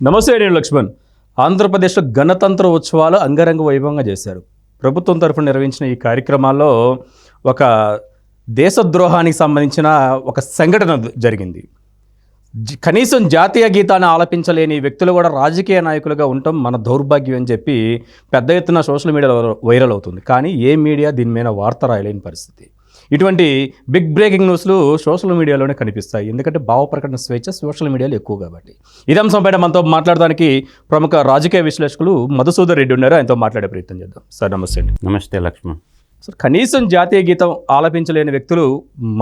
నమస్తే నేను లక్ష్మణ్. ఆంధ్రప్రదేశ్లో గణతంత్ర ఉత్సవాలు అంగరంగ వైభవంగా చేశారు. ప్రభుత్వం తరఫున నిర్వహించిన ఈ కార్యక్రమాల్లో ఒక దేశద్రోహానికి సంబంధించిన ఒక సంఘటన జరిగింది. కనీసం జాతీయ గీతాన్ని ఆలపించలేని వ్యక్తులు కూడా రాజకీయ నాయకులుగా ఉండటం మన దౌర్భాగ్యం అని చెప్పి పెద్ద ఎత్తున సోషల్ మీడియాలో వైరల్ అవుతుంది. కానీ ఏ మీడియా దీని మీద వార్త రాయలేని పరిస్థితి. ఇటువంటి బిగ్ బ్రేకింగ్ న్యూస్లు సోషల్ మీడియాలోనే కనిపిస్తాయి. ఎందుకంటే భావ ప్రకటన స్వేచ్ఛ సోషల్ మీడియాలో ఎక్కువ కాబట్టి. ఇదే అంశంపైన మనతో మాట్లాడడానికి ప్రముఖ రాజకీయ విశ్లేషకులు మధుసూదర్ రెడ్డి ఉన్నారు. ఆయనతో మాట్లాడే ప్రయత్నం చేద్దాం. సార్ నమస్తే అండి. నమస్తే లక్ష్మణ్. సార్, కనీసం జాతీయ గీతం ఆలపించలేని వ్యక్తులు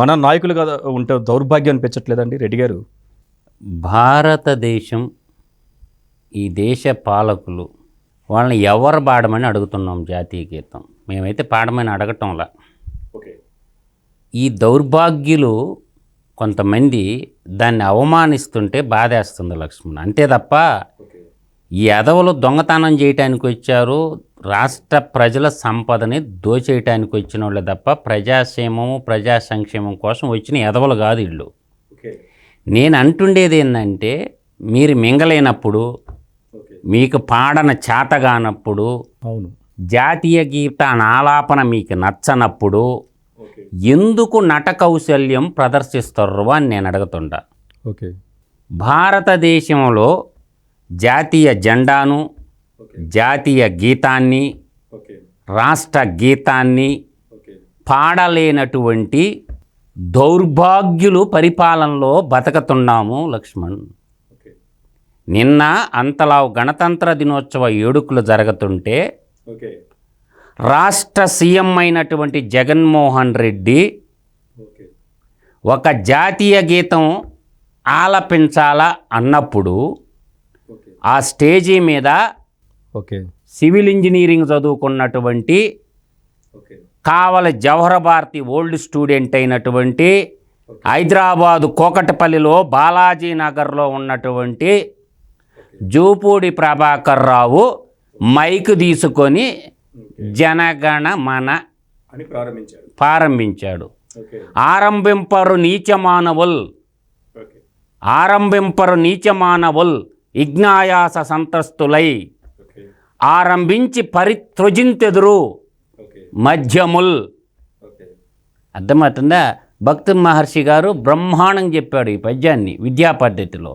మన నాయకులుగా ఉంటే దౌర్భాగ్యం అనిపించట్లేదండి రెడ్డి గారు? భారతదేశం, ఈ దేశ పాలకులు వాళ్ళని ఎవరు పాడమని అడుగుతున్నాం జాతీయ గీతం. మేమైతే పాడమని అడగటంలా. ఈ దౌర్భాగ్యులు కొంతమంది దాన్ని అవమానిస్తుంటే బాధేస్తుంది లక్ష్మణ్. అంతే తప్ప ఈ ఎదవలు దొంగతనం చేయటానికి వచ్చారు, రాష్ట్ర ప్రజల సంపదని దోచేయటానికి వచ్చిన వాళ్ళే తప్ప ప్రజాక్షేమము ప్రజా సంక్షేమం కోసం వచ్చిన ఎదవలు కాదు వీళ్ళు. నేను అంటుండేది ఏంటంటే, మీరు మింగలేనప్పుడు, మీకు పాడన చేతగానప్పుడు, అవును, జాతీయ గీతాన్ని ఆలాపన మీకు నచ్చనప్పుడు ఎందుకు నట కౌశల్యం ప్రదర్శిస్తారు అని నేను అడుగుతుంటా. ఓకే, భారతదేశంలో జాతీయ జెండాను, జాతీయ గీతాన్ని, రాష్ట్ర గీతాన్ని పాడలేనటువంటి దౌర్భాగ్యులు పరిపాలనలో బతకతున్నాము లక్ష్మణ్. నిన్న అంతలా గణతంత్ర దినోత్సవ వేడుకలు జరుగుతుంటే రాష్ట్ర సీఎం అయినటువంటి జగన్మోహన్ రెడ్డి ఒక జాతీయ గీతం ఆలపించాలా అన్నప్పుడు ఆ స్టేజీ మీద సివిల్ ఇంజనీరింగ్ చదువుకున్నటువంటి కావలి జవహర్ భారతి ఓల్డ్ స్టూడెంట్ అయినటువంటి హైదరాబాదు కోకటపల్లిలో బాలాజీ నగర్లో ఉన్నటువంటి జూపూడి ప్రభాకర్ రావు మైక్ తీసుకొని జనగణ మన అని ప్రారంభించాడు. ఆరంభింపరు నీచమానవుల్ ఇజ్ఞాయాస సంతస్తులై ఆరంభించి పరిత్రజింతెదురు మధ్యముల్. అర్థమవుతుందా? భక్తి మహర్షి గారు బ్రహ్మాండం చెప్పాడు ఈ పద్యాన్ని విద్యా పద్ధతిలో.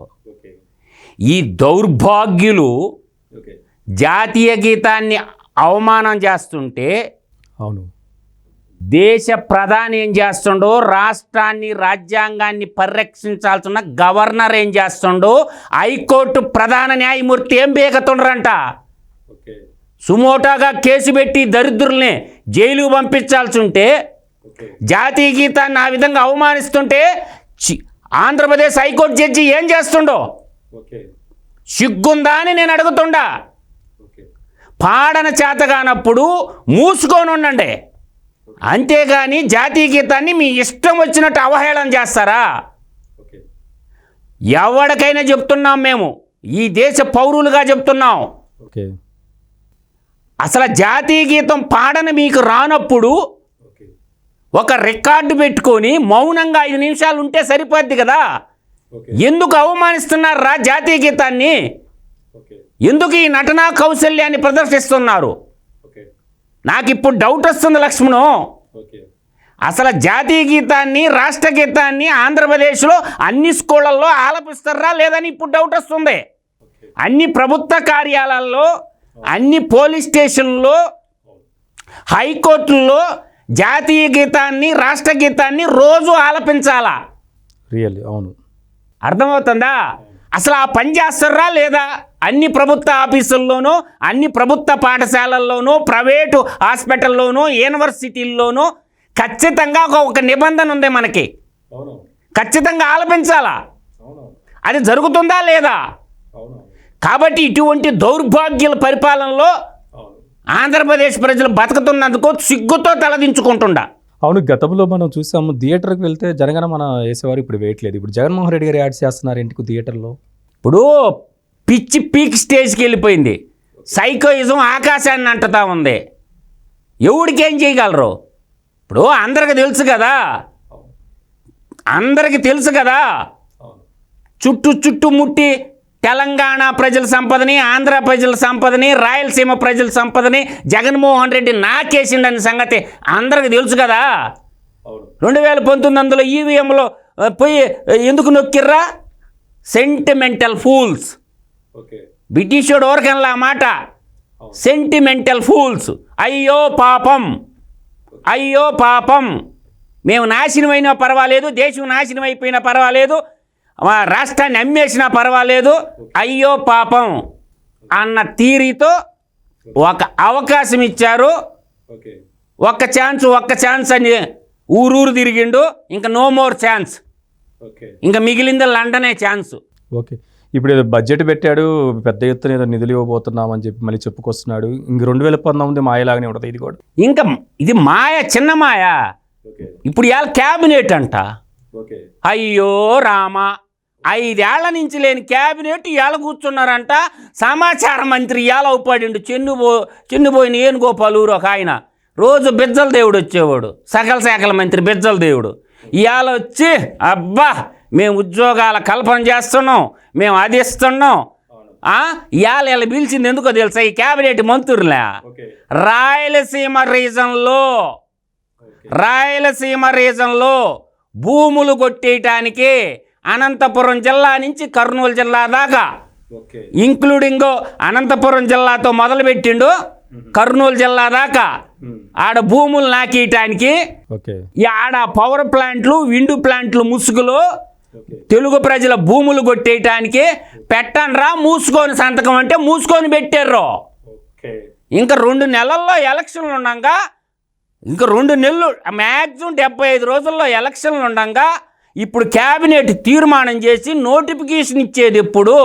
ఈ దౌర్భాగ్యులు జాతీయ గీతాన్ని అవమానం చేస్తుంటే, అవును, దేశ ప్రధాని ఏం చేస్తుండో, రాష్ట్రాన్ని రాజ్యాంగాన్ని పరిరక్షించాల్సిన గవర్నర్ ఏం చేస్తుండో, హైకోర్టు ప్రధాన న్యాయమూర్తి ఏం బేగతుండ్రంట. సుమోటాగా కేసు పెట్టి దరిద్రుల్ని జైలు పంపించాల్సి ఉంటే, జాతీయ గీతాన్ని ఆ విధంగా అవమానిస్తుంటే ఆంధ్రప్రదేశ్ హైకోర్టు జడ్జి ఏం చేస్తుండో సిగ్గుందా అని నేను అడుగుతుండా. పాడన చేతగానప్పుడు మూసుకొని ఉండండి, అంతేగాని జాతీయ గీతాన్ని మీ ఇష్టం వచ్చినట్టు అవహేళన చేస్తారా? ఎవరికైనా చెప్తున్నాం, మేము ఈ దేశ పౌరులుగా చెప్తున్నాం. అసలు జాతీయ గీతం పాడన మీకు రానప్పుడు ఒక రికార్డు పెట్టుకొని మౌనంగా 5 నిమిషాలు ఉంటే సరిపోద్ది కదా. ఎందుకు అవమానిస్తున్నారా జాతీయ గీతాన్ని? ఎందుకు ఈ నటనా కౌశల్యాన్ని ప్రదర్శిస్తున్నారు? నాకు ఇప్పుడు డౌట్ వస్తుంది లక్ష్మణు. అసలు జాతీయ గీతాన్ని, రాష్ట్ర గీతాన్ని ఆంధ్రప్రదేశ్లో అన్ని స్కూళ్ళల్లో ఆలపిస్తారా లేదని ఇప్పుడు డౌట్ వస్తుంది. అన్ని ప్రభుత్వ కార్యాలయాల్లో, అన్ని పోలీస్ స్టేషన్లో, హైకోర్టుల్లో జాతీయ గీతాన్ని, రాష్ట్ర గీతాన్ని రోజు ఆలపించాలా? రియల్లీ అవును. అర్థమవుతుందా? అసలు ఆ పని చేస్తారా లేదా? అన్ని ప్రభుత్వ ఆఫీసుల్లోనూ, అన్ని ప్రభుత్వ పాఠశాలల్లోనూ, ప్రైవేటు హాస్పిటల్లోనూ, యూనివర్సిటీల్లోనూ ఖచ్చితంగా ఒక నిబంధన ఉంది మనకి. ఖచ్చితంగా ఆలపించాలా? అది జరుగుతుందా లేదా? కాబట్టి ఇటువంటి దౌర్భాగ్యుల పరిపాలనలో ఆంధ్రప్రదేశ్ ప్రజలు బతుకుతున్నందుకు సిగ్గుతో తలదించుకుంటుండా. అవును, గతంలో మనం చూసాము, థియేటర్కి వెళ్తే జనగణ మన వేసేవారు, ఇప్పుడు వేయట్లేదు. ఇప్పుడు జగన్మోహన్ రెడ్డి గారు యాడ్ చేస్తున్నారు ఇంటికి థియేటర్లో. ఇప్పుడు పిచ్చి పీక్ స్టేజ్కి వెళ్ళిపోయింది. సైకోయిజం ఆకాశాన్ని అంటుతా ఉంది. ఎవడికేం చేయగలరు? ఇప్పుడు అందరికి తెలుసు కదా, చుట్టూ ముట్టి తెలంగాణ ప్రజల సంపదని, ఆంధ్ర ప్రజల సంపదని, రాయలసీమ ప్రజల సంపదని జగన్మోహన్ రెడ్డి నాకేసిండని సంగతి అందరికి తెలుసు కదా. 2019 అందులో ఈవీఎంలో పోయి ఎందుకు నొక్కిర్రా? Sentimental fools. బ్రిటిషోడు ఎవరికన్నా మాట, సెంటిమెంటల్ ఫూల్స్. అయ్యో పాపం, అయ్యో పాపం, మేము నాశనం అయినా పర్వాలేదు, దేశం నాశనం అయిపోయినా పర్వాలేదు, మా రాష్ట్రాన్ని అమ్మేసినా పర్వాలేదు, అయ్యో పాపం అన్న తీరితో ఒక అవకాశం ఇచ్చారు. ఒక్క ఛాన్స్ అని ఊరూరు తిరిగిండు. ఇంకా నో మోర్ ఛాన్స్, ఇంకా మిగిలింది లండనే ఛాన్స్. ఓకే, ఇప్పుడు ఏదో బడ్జెట్ పెట్టాడు, పెద్ద ఎత్తున ఏదో నిధులు ఇవ్వబోతున్నామని చెప్పి మళ్ళీ చెప్పుకొస్తున్నాడు. ఇంక 2019 మాయలాగానే ఉంటుంది ఇది కూడా. ఇంకా ఇది మాయ, చిన్న మాయ. ఇప్పుడు ఇవాళ క్యాబినెట్ అంట. అయ్యో రామా, 5 ఏళ్ల నుంచి లేని క్యాబినెట్ ఇవాళ కూర్చున్నారంట. సమాచార మంత్రి ఇవాళ అవుపాడిండు. చెన్నుబోయిన ఏనుగోపాలూరు ఒక ఆయన, రోజు బిజ్జల దేవుడు వచ్చేవాడు, సకల శాఖల మంత్రి బిజ్జల దేవుడు. ఇవాళ వచ్చి అబ్బా మేము ఉద్యోగాల కల్పన చేస్తున్నాం, మేము అది ఇస్తున్నాం. ఇవాళ ఇలా పిలిచింది ఎందుకో తెలుసా? ఈ క్యాబినెట్ మంత్రులే రాయలసీమ రీజన్లో భూములు కొట్టేయటానికి అనంతపురం జిల్లా నుంచి కర్నూలు జిల్లా దాకా, ఇంక్లూడింగ్ అనంతపురం జిల్లాతో మొదలుపెట్టిండు కర్నూలు జిల్లా దాకా ఆడ భూములు నాకేయటానికి, ఆడ పవర్ ప్లాంట్లు, విండు ప్లాంట్లు ముసుగులో తెలుగు ప్రజల భూములు కొట్టేయటానికి పెట్టండ్రా మూసుకొని సంతకం అంటే మూసుకొని పెట్టారు. ఇంకా 2 నెలల్లో ఎలక్షన్లు ఉండగా, ఇంకా 2 నెలలు మ్యాక్సిమం 75 రోజుల్లో ఎలక్షన్లు ఉండగా ఇప్పుడు క్యాబినెట్ తీర్మానం చేసి నోటిఫికేషన్ ఇచ్చేది ఎప్పుడు,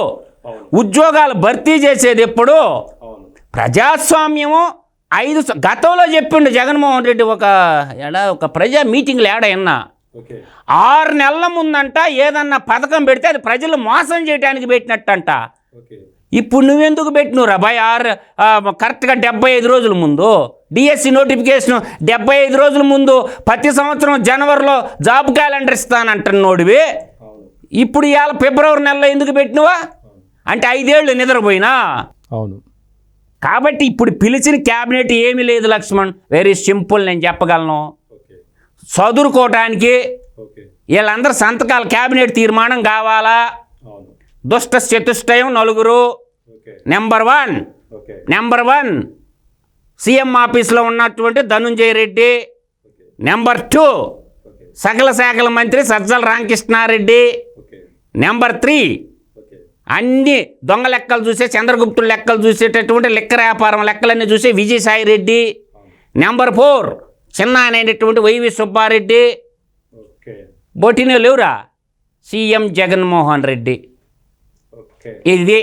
ఉద్యోగాలు భర్తీ చేసేది ఎప్పుడు? ప్రజాస్వామ్యము గతంలో చెప్పిండు జగన్మోహన్ రెడ్డి ఒక ప్రజా మీటింగ్లో ఏడైనా 6 నెలల ముందంట ఏదన్నా పథకం పెడితే అది ప్రజలు మోసం చేయడానికి పెట్టినట్టంట. ఇప్పుడు నువ్వెందుకు పెట్టినవురా భయ్? కరెక్ట్గా 75 రోజుల ముందు డిఎస్సి నోటిఫికేషన్ 75 రోజుల ముందు ప్రతి సంవత్సరం జనవరిలో జాబ్ క్యాలెండర్ ఇస్తానంటున్నోడివి. ఇప్పుడు ఇవాళ ఫిబ్రవరి నెలలో ఎందుకు పెట్టినవా? అంటే 5 ఏళ్ళు నిద్రపోయినా. అవును. కాబట్టి ఇప్పుడు పిలిచిన క్యాబినెట్ ఏమీ లేదు లక్ష్మణ్, వెరీ సింపుల్. నేను చెప్పగలను, చదువుకోవటానికి వీళ్ళందరూ సంతకాలు క్యాబినెట్ తీర్మానం కావాలా? దుష్ట చతుష్టయం 4. నెంబర్ 1 సీఎం ఆఫీస్లో ఉన్నటువంటి ధనుంజయ రెడ్డి. నెంబర్ 2 సకల శాఖల మంత్రి సజ్జల రామకృష్ణారెడ్డి. నెంబర్ 3 అన్ని దొంగ లెక్కలు చూసే, చంద్రగుప్తుడు లెక్కలు చూసేటటువంటి లెక్కర వ్యాపారం లెక్కలన్నీ చూసే విజయసాయి రెడ్డి. నెంబర్ 4 చిన్న అనేటటువంటి వైవి సుబ్బారెడ్డి. బొటినే లేవురా, సీఎం జగన్మోహన్ రెడ్డి. ఇది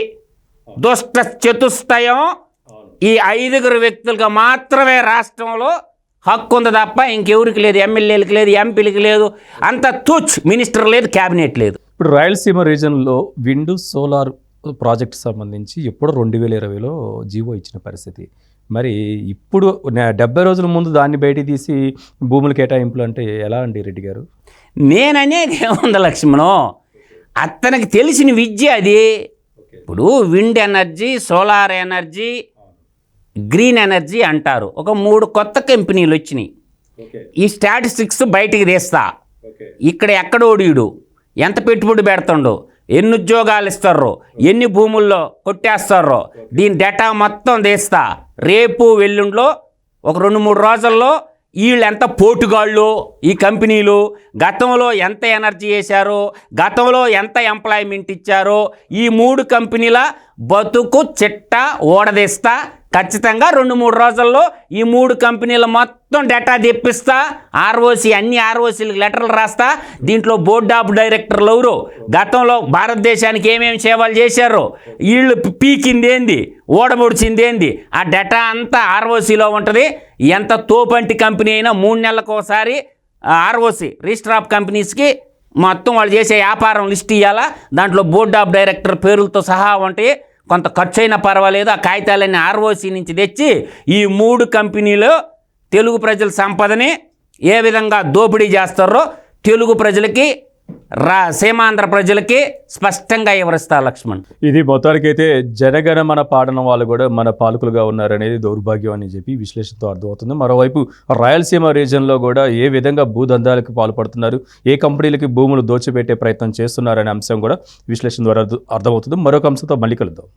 దుష్ట చతుష్టయం. ఈ 5 వ్యక్తులకు మాత్రమే రాష్ట్రంలో హక్కు ఉంది తప్ప ఇంకెవరికి లేదు. ఎమ్మెల్యేలకు లేదు, ఎంపీలకు లేదు, అంత తూచ్. మినిస్టర్ లేదు, క్యాబినెట్ లేదు. ఇప్పుడు రాయలసీమ రీజన్లో విండు సోలార్ ప్రాజెక్ట్ సంబంధించి ఎప్పుడో 2020లో జీవో ఇచ్చిన పరిస్థితి. మరి ఇప్పుడు 70 రోజుల ముందు దాన్ని బయటికి తీసి భూములు కేటాయింపులు అంటే ఎలా అండి రెడ్డి గారు? నేననేది ఏముంది లక్ష్మణం, అతనికి తెలిసిన విద్య అది. ఇప్పుడు wind energy, solar energy, green energy అంటారు. ఒక 3 కొత్త కంపెనీలు వచ్చినాయి. ఈ స్టాటిస్టిక్స్ బయటికి తీస్తా. ఇక్కడ ఎక్కడోడీడు, ఎంత పెట్టుబడి పెడుతుండో, ఎన్ని ఉద్యోగాలు ఇస్తారో, ఎన్ని భూముల్లో కొట్టేస్తారో, దీని డేటా మొత్తం తీస్తా. రేపు ఎల్లుండిలో ఒక 2-3 రోజుల్లో వీళ్ళు ఎంత పోటుగాళ్ళు, ఈ కంపెనీలు గతంలో ఎంత ఎనర్జీ చేశారో, గతంలో ఎంత ఎంప్లాయ్మెంట్ ఇచ్చారో, ఈ 3 కంపెనీల బతుకు చిట్ట ఓడదీస్తా. ఖచ్చితంగా 2-3 రోజుల్లో ఈ 3 కంపెనీల మొత్తం డేటా తెప్పిస్తా. ఆర్ఓసి అన్ని ఆర్ఓసీలకు లెటర్లు రాస్తా. దీంట్లో బోర్డ్ ఆఫ్ డైరెక్టర్లు ఎవరు, గతంలో భారతదేశానికి ఏమేమి సేవలు చేశారో, వీళ్ళు పీకింది ఏంది, ఓడబొడిచింది ఏంది, ఆ డేటా అంతా ఆర్ఓసీలో ఉంటుంది. ఎంత తోపంటి కంపెనీ అయినా 3 నెలలకు ఒకసారి ఆర్ఓసి రిజిస్టర్ ఆఫ్ కంపెనీస్కి మొత్తం వాళ్ళు చేసే వ్యాపారం లిస్ట్ ఇవ్వాలా. దాంట్లో బోర్డ్ ఆఫ్ డైరెక్టర్ పేర్లతో సహా ఉంటాయి. కొంత ఖర్చు అయినా పర్వాలేదు, ఆ కాగితాలన్నీ ఆర్ఓసి నుంచి తెచ్చి ఈ 3 కంపెనీలు తెలుగు ప్రజల సంపదని ఏ విధంగా దోపిడీ చేస్తారో, తెలుగు ప్రజలకి సీమాంధ్ర ప్రజలకి స్పష్టంగా వివరిస్తా లక్ష్మణ్. ఇది మొత్తానికైతే జనగణమన పాడన వాళ్ళు కూడా మన పాలకులుగా ఉన్నారనేది దౌర్భాగ్యం అని చెప్పి విశ్లేషణతో అర్థమవుతుంది. మరోవైపు రాయలసీమ రీజన్లో కూడా ఏ విధంగా భూదందాలకు పాల్పడుతున్నారు, ఏ కంపెనీలకి భూములు దోచిపెట్టే ప్రయత్నం చేస్తున్నారనే అంశం కూడా విశ్లేషణ ద్వారా అర్థమవుతుంది. మరొక అంశంతో మళ్ళీ కలుద్దాం.